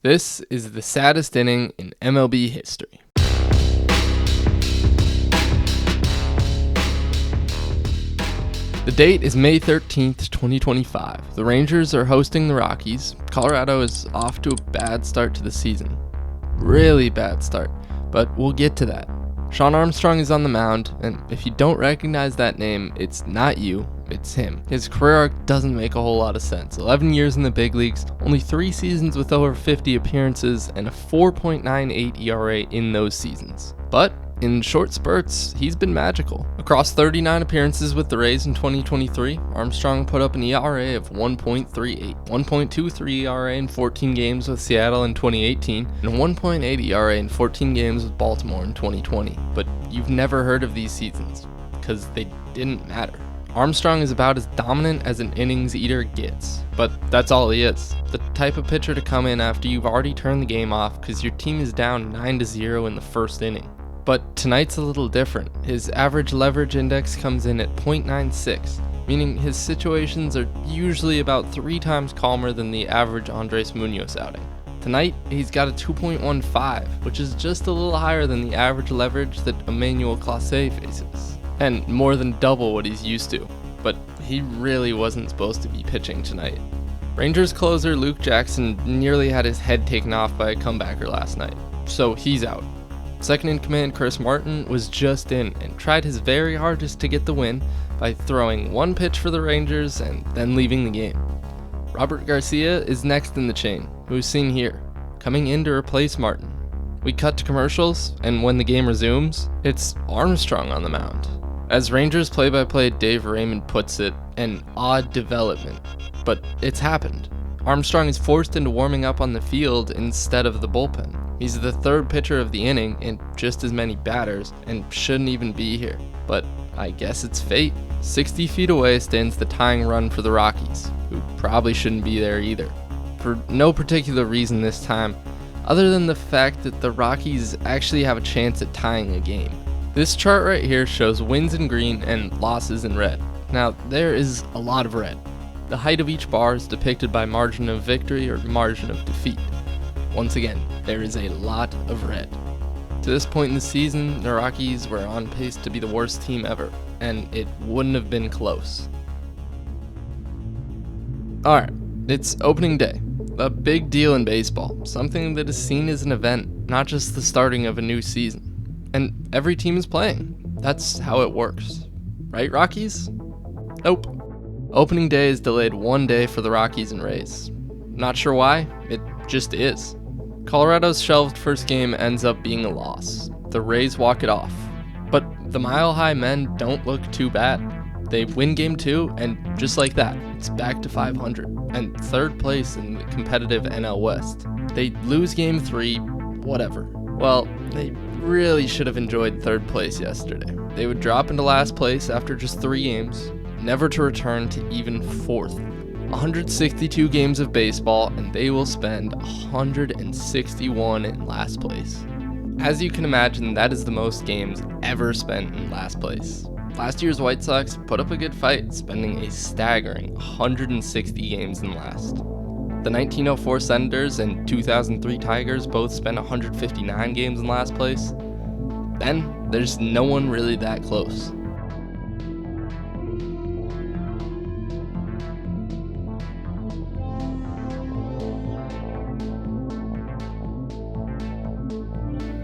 This is the saddest inning in MLB history. The date is May 13th, 2025. The Rangers are hosting the Rockies. Colorado is off to a bad start to the season. Really bad start, but we'll get to that. Shawn Armstrong is on the mound, and if you don't recognize that name, it's not you, it's him. His career arc doesn't make a whole lot of sense. 11 years in the big leagues, only 3 seasons with over 50 appearances, and a 4.98 ERA in those seasons. But in short spurts, he's been magical. Across 39 appearances with the Rays in 2023, Armstrong put up an ERA of 1.38, 1.23 ERA in 14 games with Seattle in 2018, and 1.8 ERA in 14 games with Baltimore in 2020. But you've never heard of these seasons, because they didn't matter. Armstrong is about as dominant as an innings eater gets, but that's all he is. The type of pitcher to come in after you've already turned the game off because your team is down 9-0 in the first inning. But tonight's a little different. His average leverage index comes in at 0.96, meaning his situations are usually about 3 times calmer than the average Andres Munoz outing. Tonight, he's got a 2.15, which is just a little higher than the average leverage that Emmanuel Clase faces, and more than double what he's used to. But he really wasn't supposed to be pitching tonight. Rangers closer Luke Jackson nearly had his head taken off by a comebacker last night, so he's out. Second in command Chris Martin was just in and tried his very hardest to get the win by throwing 1 pitch for the Rangers and then leaving the game. Robert Garcia is next in the chain, who's seen here, coming in to replace Martin. We cut to commercials, and when the game resumes, it's Armstrong on the mound. As Rangers play-by-play Dave Raymond puts it, an odd development, but it's happened. Armstrong is forced into warming up on the field instead of the bullpen. He's the 3rd pitcher of the inning and just as many batters and shouldn't even be here. But I guess it's fate. 60 feet away stands the tying run for the Rockies, who probably shouldn't be there either. For no particular reason this time, other than the fact that the Rockies actually have a chance at tying a game. This chart right here shows wins in green and losses in red. Now, there is a lot of red. The height of each bar is depicted by margin of victory or margin of defeat. Once again, there is a lot of red. To this point in the season, the Rockies were on pace to be the worst team ever, and it wouldn't have been close. Alright, it's opening day. A big deal in baseball, something that is seen as an event, not just the starting of a new season. And every team is playing. That's how it works. Right, Rockies? Nope. Opening day is delayed 1 day for the Rockies and Rays. Not sure why, it just is. Colorado's shelved first game ends up being a loss. The Rays walk it off. But the Mile High men don't look too bad. They win game 2, and just like that, it's back to 500, and 3rd place in the competitive NL West. They lose game 3, whatever. Well, they really should have enjoyed 3rd place yesterday. They would drop into last place after just 3 games, never to return to even 4th. 162 games of baseball, and they will spend 161 in last place. As you can imagine, that is the most games ever spent in last place. Last year's White Sox put up a good fight, spending a staggering 160 games in last. The 1904 Senators and 2003 Tigers both spent 159 games in last place. Then, there's no one really that close.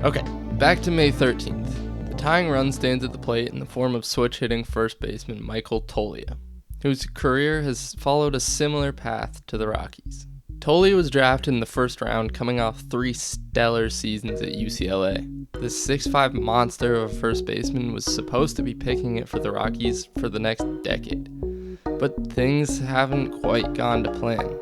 Okay, back to May 13th. The tying run stands at the plate in the form of switch-hitting first baseman Michael Toglia, whose career has followed a similar path to the Rockies. Toglia was drafted in the first round, coming off 3 stellar seasons at UCLA. The 6'5" monster of a first baseman was supposed to be picking it for the Rockies for the next decade, but things haven't quite gone to plan.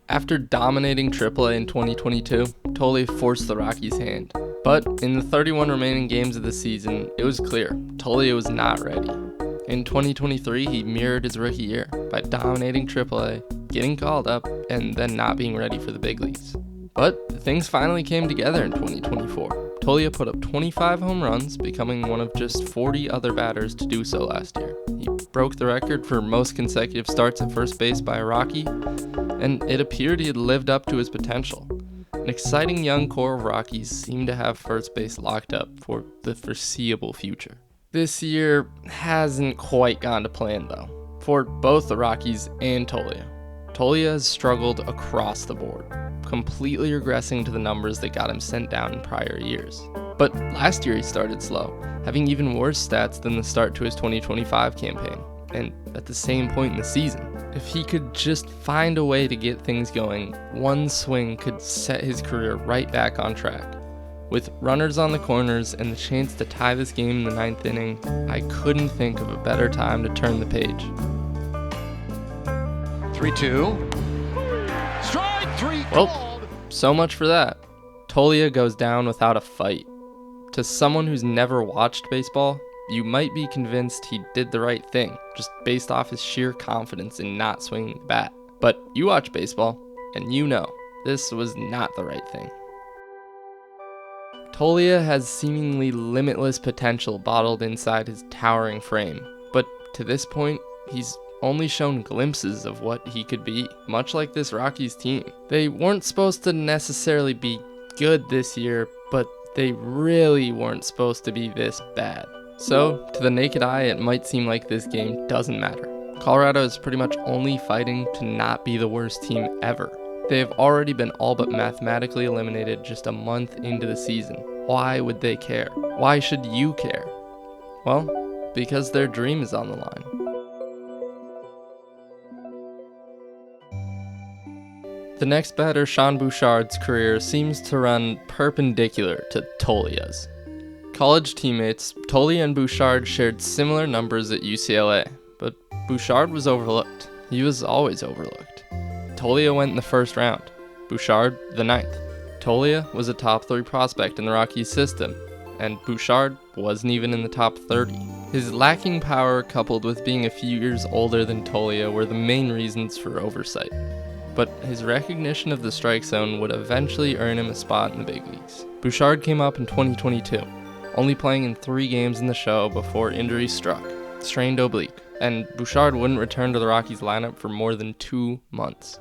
After dominating AAA in 2022, Toglia forced the Rockies' hand. But in the 31 remaining games of the season, it was clear Toglia was not ready. In 2023, he mirrored his rookie year by dominating AAA, getting called up, and then not being ready for the big leagues. But things finally came together in 2024. Toglia put up 25 home runs, becoming one of just 40 other batters to do so last year. He broke the record for most consecutive starts at first base by a Rocky, and it appeared he had lived up to his potential. An exciting young core of Rockies seem to have first base locked up for the foreseeable future. This year hasn't quite gone to plan though, for both the Rockies and Toglia. Toglia has struggled across the board, completely regressing to the numbers that got him sent down in prior years. But last year he started slow, having even worse stats than the start to his 2025 campaign, and at the same point in the season. If he could just find a way to get things going, one swing could set his career right back on track. With runners on the corners and the chance to tie this game in the 9th inning, I couldn't think of a better time to turn the page. 3-2. Strike three. Well, so much for that. Toglia goes down without a fight. To someone who's never watched baseball, you might be convinced he did the right thing, just based off his sheer confidence in not swinging the bat. But you watch baseball, and you know, this was not the right thing. Toglia has seemingly limitless potential bottled inside his towering frame, but to this point, he's only shown glimpses of what he could be, much like this Rockies team. They weren't supposed to necessarily be good this year, but they really weren't supposed to be this bad. So, to the naked eye, it might seem like this game doesn't matter. Colorado is pretty much only fighting to not be the worst team ever. They have already been all but mathematically eliminated just a month into the season. Why would they care? Why should you care? Well, because their dream is on the line. The next batter, Sean Bouchard's career seems to run perpendicular to Toglia's. College teammates, Toglia and Bouchard shared similar numbers at UCLA, but Bouchard was overlooked. He was always overlooked. Toglia went in the first round, Bouchard the 9th. Toglia was a top 3 prospect in the Rockies system, and Bouchard wasn't even in the top 30. His lacking power coupled with being a few years older than Toglia were the main reasons for oversight. But his recognition of the strike zone would eventually earn him a spot in the big leagues. Bouchard came up in 2022. Only playing in 3 games in the show before injury struck, strained oblique, and Bouchard wouldn't return to the Rockies lineup for more than 2 months.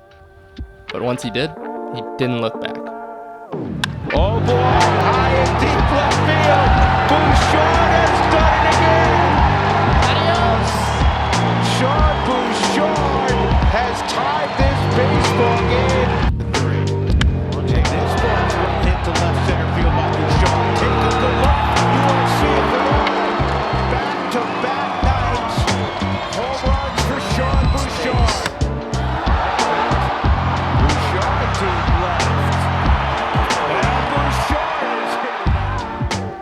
But once he did, he didn't look back. Oh boy, high and deep left field. Bouchard has done it again. Adios. Sean Bouchard has tied this baseball game. Take this ball, hit to left center field by Bouchard. Take a good look. You want to see it for back-to-back nights. Home runs for Sean Bouchard. Bouchard to left.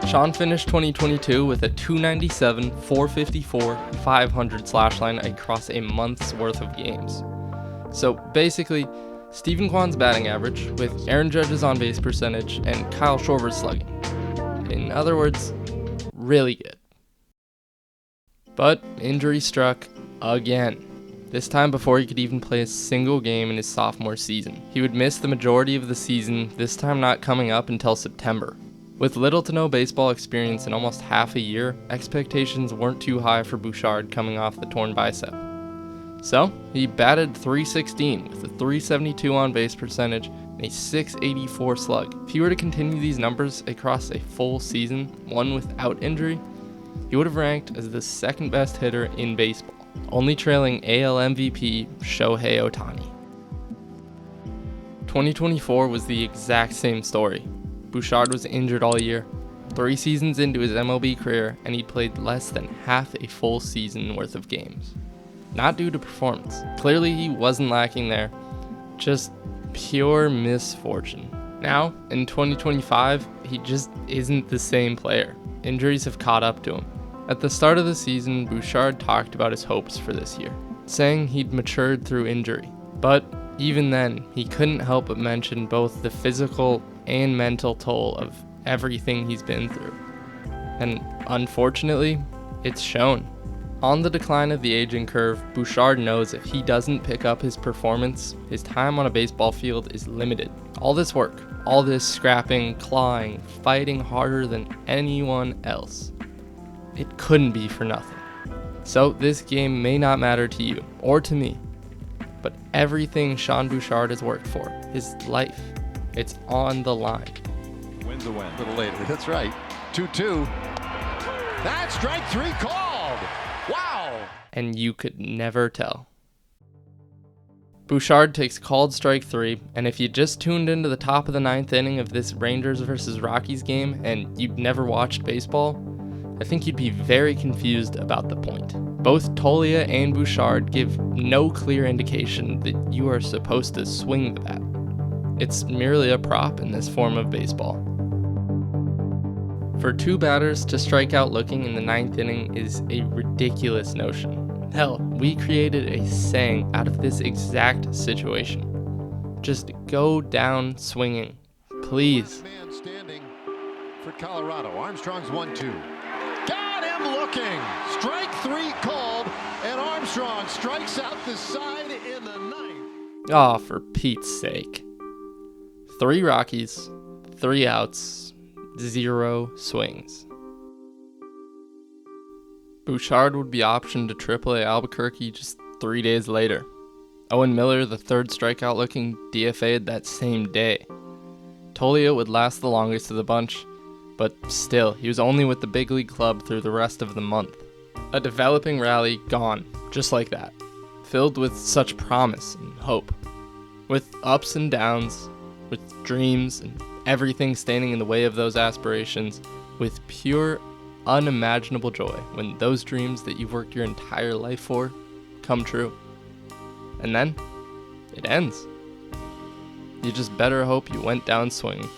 Sean finished 2022 with a 297, 454, 500 slash line across a month's worth of games. So basically, Stephen Kwan's batting average with Aaron Judge's on-base percentage and Kyle Schwarber's slugging. In other words, really good. But injury struck again. This time before he could even play a single game in his sophomore season. He would miss the majority of the season, this time not coming up until September. With little to no baseball experience in almost half a year, expectations weren't too high for Bouchard coming off the torn bicep. So, he batted .316 with a .372 on-base percentage and a .684 slug. If he were to continue these numbers across a full season, one without injury, he would have ranked as the second best hitter in baseball, only trailing AL MVP Shohei Ohtani. 2024 was the exact same story. Bouchard was injured all year, 3 seasons into his MLB career, and he'd played less than half a full season worth of games. Not due to performance. Clearly he wasn't lacking there, just pure misfortune. Now, in 2025, he just isn't the same player. Injuries have caught up to him. At the start of the season, Bouchard talked about his hopes for this year, saying he'd matured through injury. But even then, he couldn't help but mention both the physical and mental toll of everything he's been through. And unfortunately, it's shown. On the decline of the aging curve, Bouchard knows if he doesn't pick up his performance, his time on a baseball field is limited. All this work, all this scrapping, clawing, fighting harder than anyone else, it couldn't be for nothing. So this game may not matter to you, or to me, but everything Sean Bouchard has worked for, his life, It's on the line. Wins a win. A little later. That's right. 2-2. That's strike 3 called. Wow. And you could never tell. Bouchard takes called strike 3, and if you just tuned into the top of the 9th inning of this Rangers versus Rockies game and you've never watched baseball, I think you'd be very confused about the point. Both Toglia and Bouchard give no clear indication that you are supposed to swing the bat. It's merely a prop in this form of baseball. For two batters to strike out looking in the 9th inning is a ridiculous notion. Hell, we created a saying out of this exact situation. Just go down swinging, please. Man standing for Colorado. Armstrong's 1-2. Got him looking. Strike 3 called, and Armstrong strikes out the side in the 9th. Aw, for Pete's sake. 3 Rockies, 3 outs, 0 swings. Bouchard would be optioned to AAA Albuquerque just 3 days later. Owen Miller, the third strikeout looking, DFA'd that same day. Toglia would last the longest of the bunch, but still, he was only with the big league club through the rest of the month. A developing rally gone, just like that, filled with such promise and hope. With ups and downs, with dreams and everything standing in the way of those aspirations, with pure unimaginable joy when those dreams that you've worked your entire life for come true. And then it ends. You just better hope you went down swinging.